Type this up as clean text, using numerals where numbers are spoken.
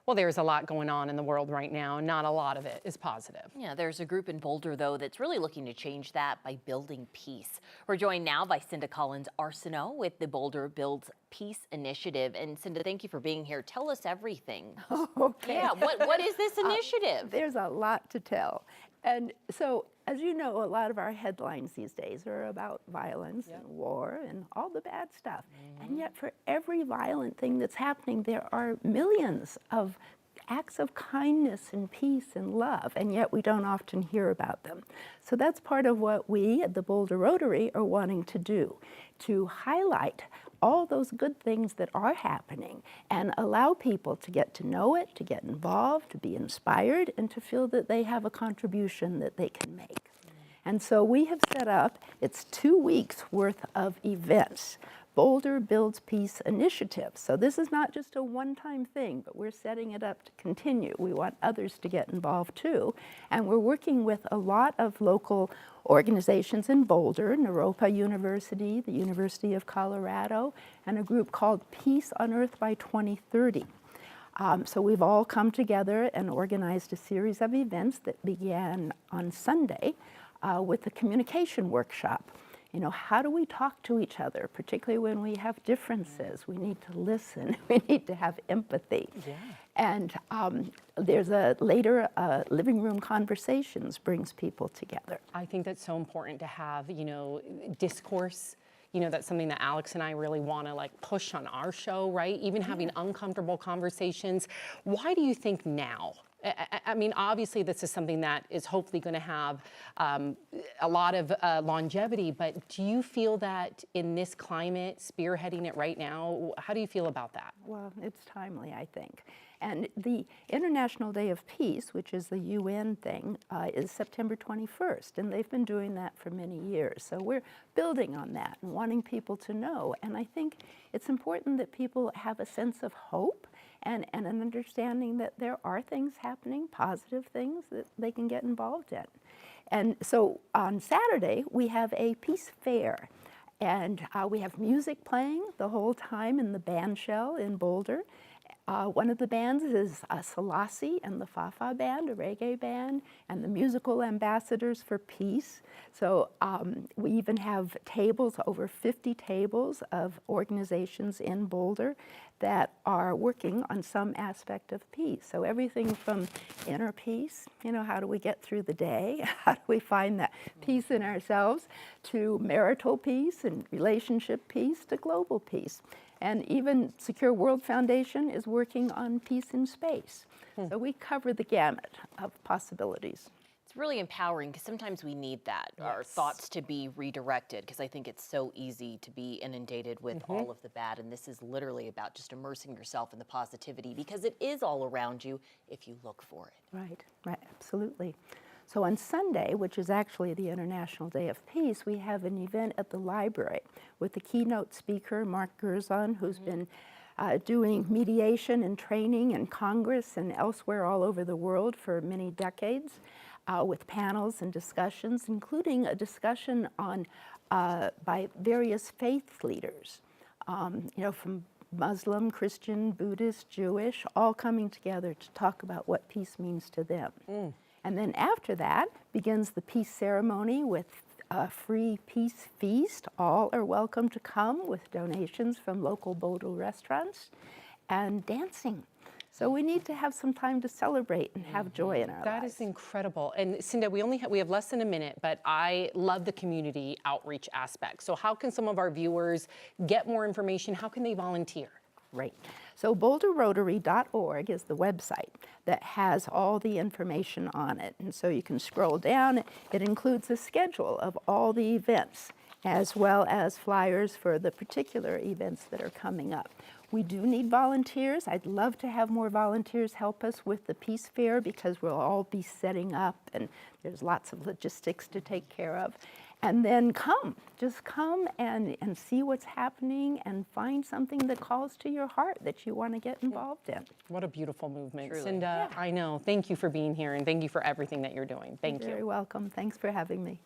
Well, there's a lot going on in the world right now. Not a lot of it is positive. Yeah, there's a group in Boulder, though, that's really looking to change that by building peace. We're joined now by Cinda Collins-Arsenault with the Boulder Builds Peace Initiative. And Cinda, thank you for being here. Tell us everything. Okay. Yeah, what is this initiative? There's a lot to tell. And so, as you know, a lot of our headlines these days are about violence and war and all the bad stuff. And yet for every violent thing that's happening, there are millions of acts of kindness and peace and love, and yet we don't often hear about them. So that's part of what we at the Boulder Rotary are wanting to do, to highlight all those good things that are happening and allow people to get to know it, to get involved, to be inspired, and to feel that they have a contribution that they can make. And so we have set up, it's 2 weeks worth of events, Boulder Builds Peace Initiative. So this is not just a one-time thing, but we're setting it up to continue. We want others to get involved too. And we're working with a lot of local organizations in Boulder, Naropa University, the University of Colorado, and a group called Peace on Earth by 2030. So we've all come together and organized a series of events that began on Sunday with the communication workshop. You know, how do we talk to each other, particularly when we have differences? We need to listen. We need to have empathy. Yeah. And there's a later living room conversations brings people together. I think that's so important to have, you know, discourse. You know, that's something that Alex and I really want to like push on our show, right? Even having uncomfortable conversations. Why do you think now? I mean, obviously, this is something that is hopefully going to have a lot of longevity, but do you feel that in this climate, spearheading it right now, how do you feel about that? Well, it's timely, I think. And the International Day of Peace, which is the UN thing, is September 21st, and they've been doing that for many years. So we're building on that and wanting people to know. And I think it's important that people have a sense of hope and an understanding that there are things happening, positive things that they can get involved in. And so on Saturday, we have a peace fair. And we have music playing the whole time in the band shell in Boulder. One of the bands is Selassie and the Fafa Band, a reggae band, and the Musical Ambassadors for Peace. So we even have tables, over 50 tables of organizations in Boulder that are working on some aspect of peace. So everything from inner peace, you know, how do we get through the day? How do we find that peace in ourselves? To marital peace and relationship peace, to global peace. And even Secure World Foundation is working on peace in space. So we cover the gamut of possibilities. It's really empowering because sometimes we need that, our thoughts to be redirected, because I think it's so easy to be inundated with all of the bad. And this is literally about just immersing yourself in the positivity because it is all around you if you look for it. Right, right, absolutely. So on Sunday, which is actually the International Day of Peace, we have an event at the library with the keynote speaker, Mark Gerzon, who's been doing mediation and training in Congress and elsewhere all over the world for many decades, with panels and discussions, including a discussion on by various faith leaders, you know, from Muslim, Christian, Buddhist, Jewish, all coming together to talk about what peace means to them. And then after that begins the peace ceremony with a free peace feast. All are welcome to come with donations from local Boulder restaurants and dancing. So we need to have some time to celebrate and have joy in our lives. That is incredible. And Cinda, we have less than a minute, but I love the community outreach aspect. So how can some of our viewers get more information? How can they volunteer? Right. So boulderrotary.org is the website that has all the information on it. And so you can scroll down. It includes a schedule of all the events, as well as flyers for the particular events that are coming up. We do need volunteers. I'd love to have more volunteers help us with the Peace Fair because we'll all be setting up and there's lots of logistics to take care of. And then just come and see what's happening and find something that calls to your heart that you want to get involved in. What a beautiful movement. Truly. Cinda, I know. Thank you for being here and thank you for everything that you're doing. Thank you. You're very welcome. Thanks for having me.